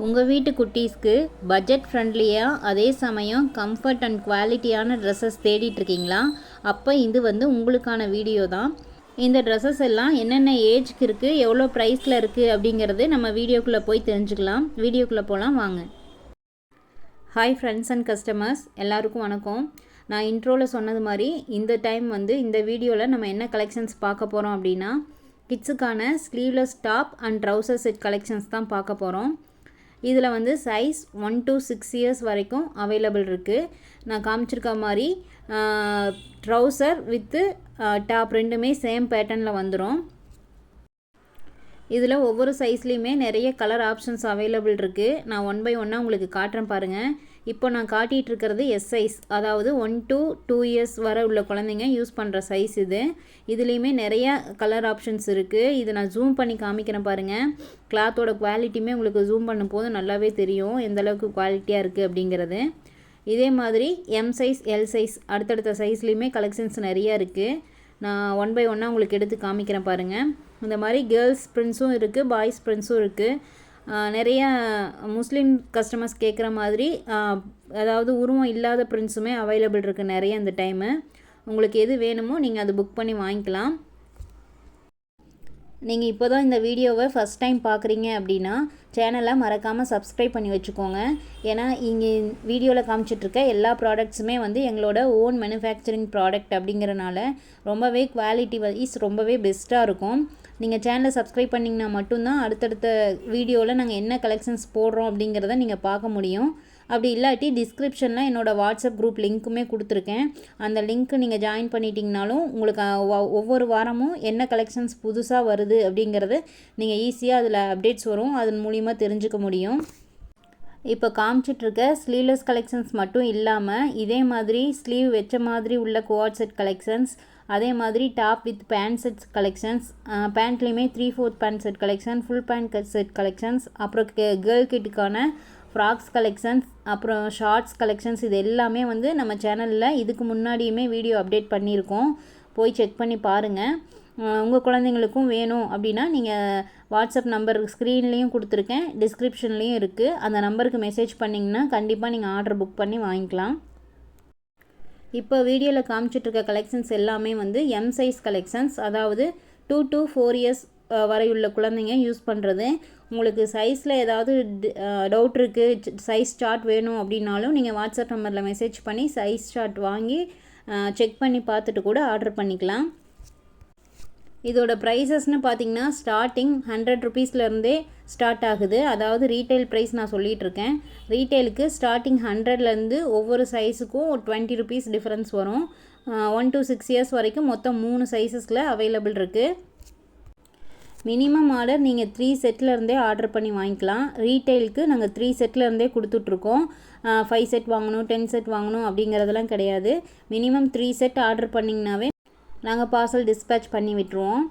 உங்கள் வீட்டு குட்டீஸ்க்கு பட்ஜெட் ஃப்ரெண்ட்லியாக அதே சமயம் கம்ஃபர்ட் அண்ட் குவாலிட்டியான ட்ரெஸ்ஸஸ் தேடிட்டுருக்கீங்களா? அப்போ இது உங்களுக்கான வீடியோ தான். இந்த ட்ரெஸ்ஸஸ் எல்லாம் என்னென்ன ஏஜ்க்கு இருக்குது, எவ்வளோ ப்ரைஸில் இருக்குது அப்படிங்கிறது நம்ம வீடியோக்குள்ளே போய் தெரிஞ்சுக்கலாம். வீடியோக்குள்ளே போகலாம் வாங்க. ஹாய் ஃப்ரெண்ட்ஸ் அண்ட் கஸ்டமர்ஸ், எல்லாருக்கும் வணக்கம். நான் இன்ட்ரோவில் சொன்னது மாதிரி இந்த டைம் இந்த வீடியோவில் நம்ம என்ன கலெக்ஷன்ஸ் பார்க்க போகிறோம் அப்படின்னா, கிட்ஸுக்கான sleeveless top and trouser set collections தான் பார்க்க போகிறோம். இதில் சைஸ் 1 to 6 இயர்ஸ் வரைக்கும் அவைலபிள் இருக்குது. நான் காமிச்சிருக்க மாதிரி ட்ரௌசர் வித்து டாப் ரெண்டுமே சேம் பேட்டர்னில் வந்துடும். இதில் ஒவ்வொரு சைஸ்லேயுமே நிறைய கலர் ஆப்ஷன்ஸ் அவைலபிள் இருக்குது. நான் 1 by 1 உங்களுக்கு காட்டுறேன் பாருங்கள். இப்போ நான் காட்டிகிட்டு இருக்கிறது எஸ் சைஸ், அதாவது 1 to 2 இயர்ஸ் வரை உள்ள குழந்தைங்க யூஸ் பண்ணுற சைஸ் இது. இதுலேயுமே நிறைய கலர் ஆப்ஷன்ஸ் இருக்குது. இது நான் ஜூம் பண்ணி காமிக்கிறேன் பாருங்கள். கிளாத்தோட குவாலிட்டியுமே உங்களுக்கு ஜூம் பண்ணும் போது நல்லாவே தெரியும் எந்தளவுக்கு குவாலிட்டியாக இருக்குது அப்படிங்கிறது. இதே மாதிரி எம் சைஸ், எல் சைஸ், அடுத்தடுத்த சைஸ்லேயுமே கலெக்ஷன்ஸ் நிறையா இருக்குது. நான் 1 by 1 உங்களுக்கு எடுத்து காமிக்கிறேன் பாருங்கள். இந்த மாதிரி கேர்ள்ஸ் பிரிண்ட்ஸும் இருக்குது, பாய்ஸ் பிரிண்ட்ஸும் இருக்குது. நிறைய முஸ்லீம் கஸ்டமர்ஸ் கேட்குற மாதிரி அதாவது உருவம் இல்லாத பிரிண்ட்ஸுமே அவைலபிள் இருக்குது நிறைய இந்த டைமு. உங்களுக்கு எது வேணுமோ நீங்கள் அது புக் பண்ணி வாங்கிக்கலாம். நீங்கள் இப்போ தான் இந்த வீடியோவை ஃபஸ்ட் டைம் பார்க்குறீங்க அப்படின்னா சேனலை மறக்காமல் சப்ஸ்கிரைப் பண்ணி வச்சுக்கோங்க. ஏன்னா இங்கே வீடியோவில் காமிச்சிட்ருக்க எல்லா ப்ராடக்ட்ஸுமே எங்களோட ஓன் மேனுஃபேக்சரிங் ப்ராடக்ட் அப்படிங்கிறனால ரொம்பவே குவாலிட்டி வைஸ் ரொம்பவே பெஸ்ட்டாக இருக்கும். நீங்கள் சேனலை சப்ஸ்கிரைப் பண்ணிங்கன்னா மட்டும்தான் அடுத்தடுத்த வீடியோவில் நாங்கள் என்ன கலெக்ஷன்ஸ் போடுறோம் அப்படிங்கிறத நீங்கள் பார்க்க முடியும். அப்படி இல்லாட்டி டிஸ்கிரிப்ஷனில் என்னோடய வாட்ஸ்அப் குரூப் லிங்க்குமே கொடுத்துருக்கேன். அந்த லிங்க்கு நீங்கள் ஜாயின் பண்ணிட்டீங்கனாலும் உங்களுக்கு ஒவ்வொரு வாரமும் என்ன கலெக்ஷன்ஸ் புதுசாக வருது அப்படிங்கிறது நீங்கள் ஈஸியாக அதில் அப்டேட்ஸ் வரும், அதன் மூலிமா தெரிஞ்சுக்க முடியும். இப்போ காமிச்சிட்ருக்க ஸ்லீவ்லெஸ் கலெக்ஷன்ஸ் மட்டும் இல்லாமல் இதே மாதிரி ஸ்லீவ் வச்ச மாதிரி உள்ள குவாட் செட் கலெக்ஷன்ஸ், அதே மாதிரி top with pant sets collections, பேண்ட்லேயுமே 3/4 pant set collection, full pant set collections, அப்புறம் கேர்ள் கிட்டுக்கான ஃப்ராக்ஸ் கலெக்ஷன்ஸ், அப்புறம் ஷார்ட்ஸ் கலெக்ஷன்ஸ், இது எல்லாமே நம்ம சேனலில் இதுக்கு முன்னாடியுமே வீடியோ அப்டேட் பண்ணியிருக்கோம். போய் செக் பண்ணி பாருங்கள். உங்கள் குழந்தைங்களுக்கும் வேணும் அப்படின்னா நீங்கள் வாட்ஸ்அப் நம்பர் ஸ்க்ரீன்லேயும் கொடுத்துருக்கேன், டிஸ்கிரிப்ஷன்லேயும் இருக்குது. அந்த நம்பருக்கு மெசேஜ் பண்ணிங்கன்னா கண்டிப்பாக நீங்கள் ஆர்டர் புக் பண்ணி வாங்கிக்கலாம். இப்போ வீடியோவில் காமிச்சிட்ருக்க கலெக்ஷன்ஸ் எல்லாமே எம் சைஸ் கலெக்ஷன்ஸ், அதாவது 2 to 4 இயர்ஸ் வரையுள்ள குழந்தைங்க யூஸ் பண்ணுறது. உங்களுக்கு சைஸில் ஏதாவது டவுட் இருக்குது, சைஸ் சார்ட் வேணும் அப்படின்னாலும் நீங்கள் வாட்ஸ்அப் நம்பரில் மெசேஜ் பண்ணி சைஸ் சார்ட் வாங்கி செக் பண்ணி பார்த்துட்டு கூட ஆர்டர் பண்ணிக்கலாம். இதோட ப்ரைஸஸ்னு பார்த்தீங்கன்னா ஸ்டார்டிங் 100 ருபீஸ்லேருந்தே ஸ்டார்ட் ஆகுது. அதாவது ரீட்டைல் ப்ரைஸ் நான் சொல்லிகிட்ருக்கேன். ரீட்டைலுக்கு ஸ்டார்டிங் 100லேருந்து ஒவ்வொரு சைஸுக்கும் ஒரு 20 ருபீஸ் டிஃப்ரென்ஸ் வரும். 1 to 6 இயர்ஸ் வரைக்கும் மொத்தம் 3 சைஸஸில் அவைலபிள் இருக்குது. மினிமம் ஆர்டர் நீங்கள் 3 செட்லேருந்தே ஆர்டர் பண்ணி வாங்கிக்கலாம். ரீட்டைலுக்கு நாங்கள் 3 செட்லேருந்தே கொடுத்துட்ருக்கோம். 5 செட் வாங்கணும், 10 செட் வாங்கணும் அப்படிங்கிறதெல்லாம் கிடையாது. மினிமம் 3 செட் ஆர்டர் பண்ணிங்கனாவே நாங்கள் பார்சல் டிஸ்பேட்ச் பண்ணி விட்டுருவோம்.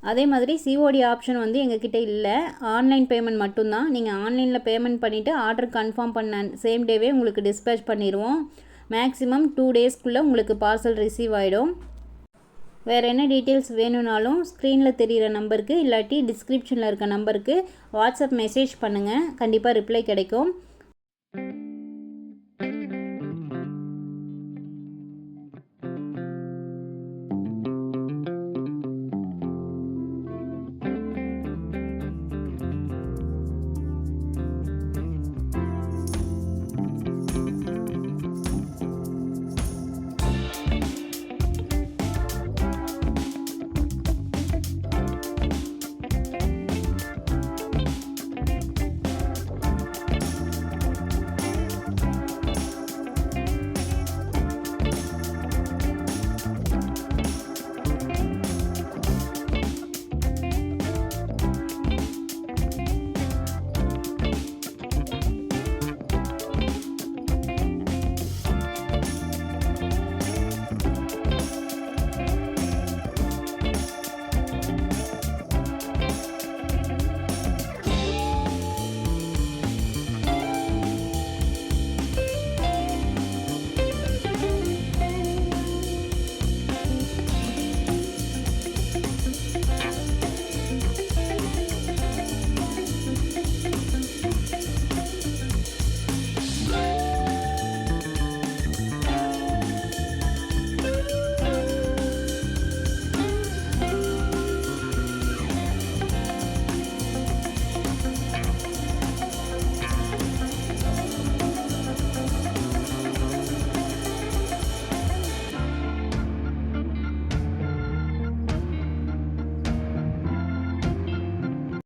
அதே மாதிரி சிஓடி ஆப்ஷன் எங்ககிட்ட இல்லை, ஆன்லைன் பேமெண்ட் மட்டும்தான். நீங்கள் ஆன்லைனில் பேமெண்ட் பண்ணிவிட்டு ஆர்டர் கன்ஃபார்ம் பண்ண சேம் டேவே உங்களுக்கு டிஸ்பேட்ச் பண்ணிடுவோம். மேக்ஸிமம் 2 டேஸ்க்குள்ளே உங்களுக்கு பார்சல் ரிசீவ் ஆகிடும். வேறு என்ன டீட்டெயில்ஸ் வேணும்னாலும் ஸ்க்ரீனில் தெரிகிற நம்பருக்கு இல்லாட்டி டிஸ்கிரிப்ஷனில் இருக்க நம்பருக்கு வாட்ஸ்அப் மெசேஜ் பண்ணுங்கள், கண்டிப்பாக ரிப்ளை கிடைக்கும்.